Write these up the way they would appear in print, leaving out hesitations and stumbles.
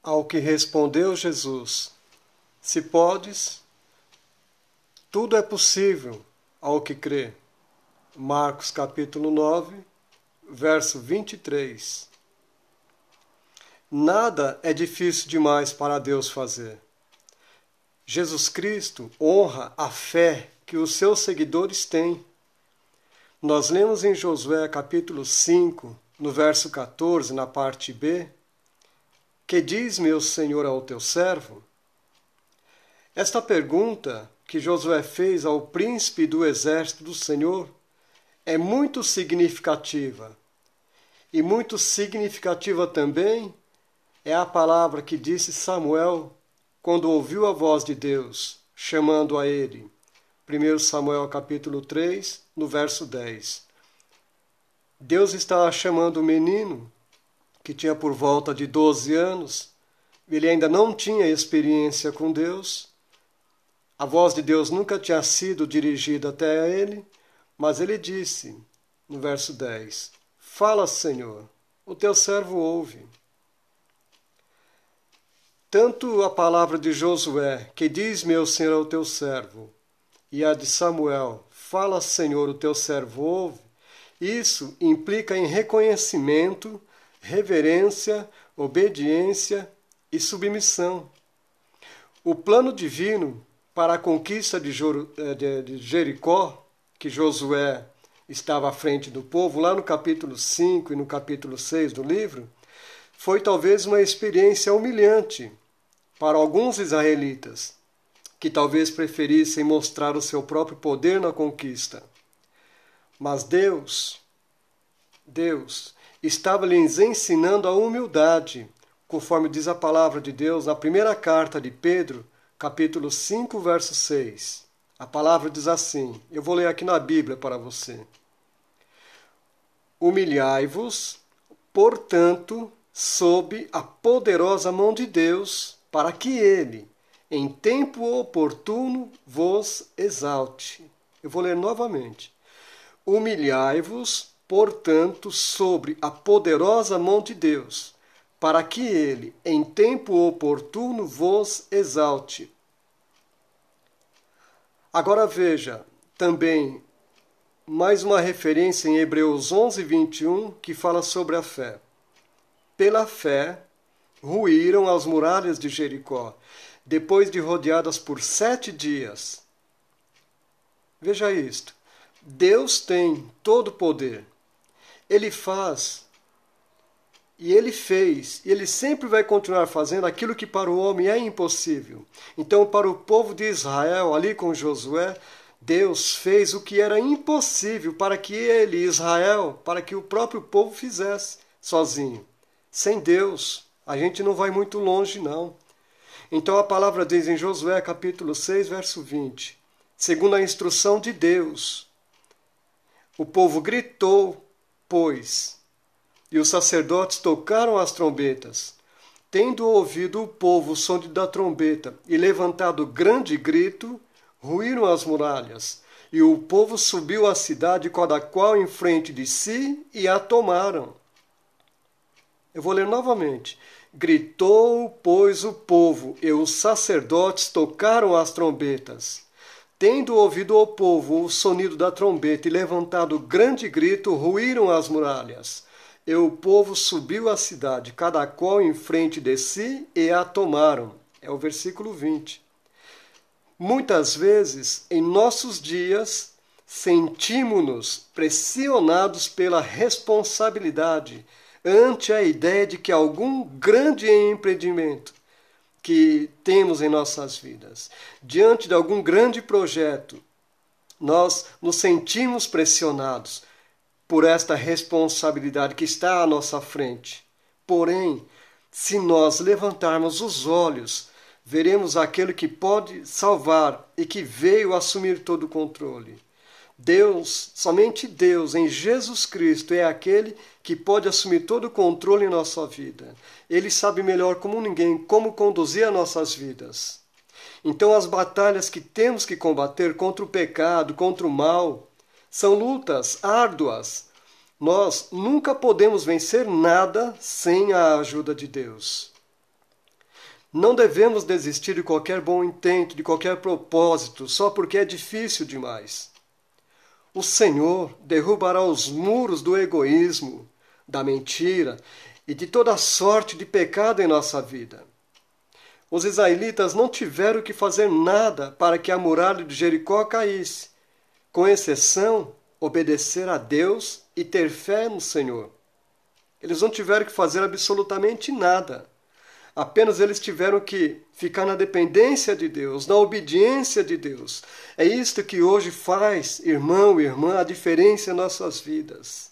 Ao que respondeu Jesus: Se podes, tudo é possível ao que crê. Marcos capítulo 9, verso 23. Nada é difícil demais para Deus fazer. Jesus Cristo honra a fé que os seus seguidores têm. Nós lemos em Josué capítulo 5, no verso 14, na parte B, que diz meu Senhor ao teu servo? Esta pergunta que Josué fez ao príncipe do exército do Senhor é muito significativa. E muito significativa também é a palavra que disse Samuel quando ouviu a voz de Deus, chamando a ele. 1 Samuel capítulo 3, no verso 10. Deus estava chamando o menino, que tinha por volta de 12 anos, ele ainda não tinha experiência com Deus, a voz de Deus nunca tinha sido dirigida até ele, mas ele disse, no verso 10, Fala, Senhor, o teu servo ouve. Tanto a palavra de Josué, que diz meu Senhor ao teu servo, e a de Samuel, Fala, Senhor, o teu servo ouve, isso implica em reconhecimento, reverência, obediência e submissão. O plano divino para a conquista de Jericó, que Josué estava à frente do povo, lá no capítulo 5 e no capítulo 6 do livro, foi talvez uma experiência humilhante para alguns israelitas, que talvez preferissem mostrar o seu próprio poder na conquista. Mas Deus estava lhes ensinando a humildade, conforme diz a palavra de Deus na primeira carta de Pedro, capítulo 5, verso 6. A palavra diz assim, eu vou ler aqui na Bíblia para você. Humilhai-vos, portanto, sob a poderosa mão de Deus, para que Ele, em tempo oportuno, vos exalte. Eu vou ler novamente. Humilhai-vos, portanto, sobre a poderosa mão de Deus, para que Ele, em tempo oportuno, vos exalte. Agora veja, também, mais uma referência em Hebreus 11, 21, que fala sobre a fé. Pela fé, ruíram as muralhas de Jericó, depois de rodeadas por 7 dias. Veja isto. Deus tem todo o poder. Ele faz, e Ele fez, e Ele sempre vai continuar fazendo aquilo que para o homem é impossível. Então, para o povo de Israel, ali com Josué, Deus fez o que era impossível para que ele, Israel, para que o próprio povo fizesse sozinho. Sem Deus, a gente não vai muito longe, não. Então a palavra diz em Josué capítulo 6, verso 20, segundo a instrução de Deus, o povo gritou, pois, e os sacerdotes tocaram as trombetas. Tendo ouvido o povo o som da trombeta e levantado grande grito, ruíram as muralhas, e o povo subiu à cidade, cada qual em frente de si, e a tomaram. Eu vou ler novamente. Gritou, pois, o povo, e os sacerdotes tocaram as trombetas. Tendo ouvido o povo o sonido da trombeta e levantado grande grito, ruíram as muralhas. E o povo subiu à cidade, cada qual em frente de si, e a tomaram. É o versículo 20. Muitas vezes, em nossos dias, sentimos-nos pressionados pela responsabilidade ante a ideia de que algum grande empreendimento que temos em nossas vidas, diante de algum grande projeto, nós nos sentimos pressionados por esta responsabilidade que está à nossa frente. Porém, se nós levantarmos os olhos, veremos aquele que pode salvar e que veio assumir todo o controle. Deus, somente Deus, em Jesus Cristo, é aquele que pode assumir todo o controle em nossa vida. Ele sabe melhor como ninguém como conduzir as nossas vidas. Então as batalhas que temos que combater contra o pecado, contra o mal, são lutas árduas. Nós nunca podemos vencer nada sem a ajuda de Deus. Não devemos desistir de qualquer bom intento, de qualquer propósito, só porque é difícil demais. O Senhor derrubará os muros do egoísmo, da mentira e de toda sorte de pecado em nossa vida. Os israelitas não tiveram que fazer nada para que a muralha de Jericó caísse, com exceção obedecer a Deus e ter fé no Senhor. Eles não tiveram que fazer absolutamente nada. Apenas eles tiveram que ficar na dependência de Deus, na obediência de Deus. É isto que hoje faz, irmão e irmã, a diferença em nossas vidas.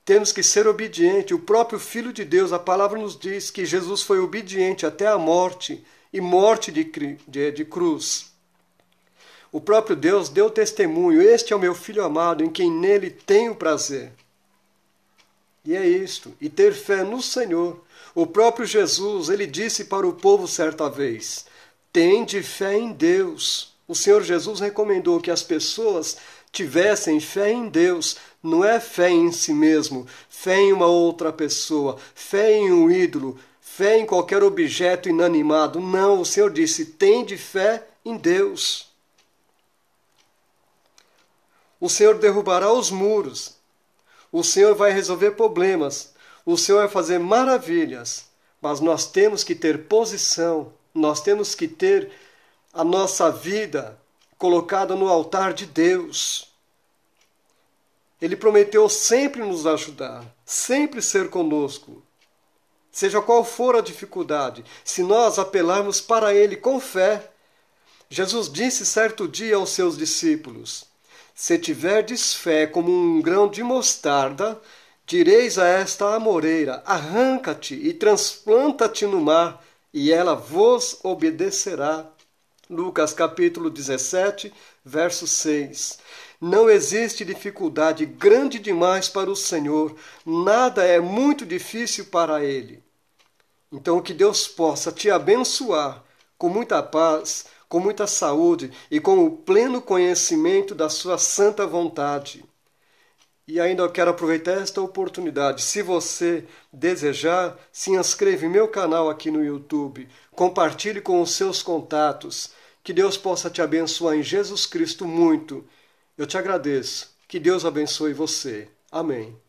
Temos que ser obedientes. O próprio Filho de Deus, a palavra nos diz que Jesus foi obediente até a morte, e morte de cruz. O próprio Deus deu testemunho: este é o meu Filho amado, em quem nele tenho prazer. E é isto, e ter fé no Senhor. O próprio Jesus, ele disse para o povo certa vez: tende fé em Deus. O Senhor Jesus recomendou que as pessoas tivessem fé em Deus. Não é fé em si mesmo, fé em uma outra pessoa, fé em um ídolo, fé em qualquer objeto inanimado. Não, o Senhor disse: tende fé em Deus. O Senhor derrubará os muros. O Senhor vai resolver problemas. O Senhor vai fazer maravilhas. Mas nós temos que ter posição. Nós temos que ter a nossa vida colocada no altar de Deus. Ele prometeu sempre nos ajudar, sempre ser conosco. Seja qual for a dificuldade, se nós apelarmos para Ele com fé. Jesus disse certo dia aos seus discípulos: se tiverdes fé como um grão de mostarda, direis a esta amoreira: arranca-te e transplanta-te no mar, e ela vos obedecerá. Lucas capítulo 17, verso 6. Não existe dificuldade grande demais para o Senhor, nada é muito difícil para Ele. Então que Deus possa te abençoar com muita paz, com muita saúde e com o pleno conhecimento da sua santa vontade. E ainda eu quero aproveitar esta oportunidade. Se você desejar, se inscreva em meu canal aqui no YouTube. Compartilhe com os seus contatos. Que Deus possa te abençoar em Jesus Cristo muito. Eu te agradeço. Que Deus abençoe você. Amém.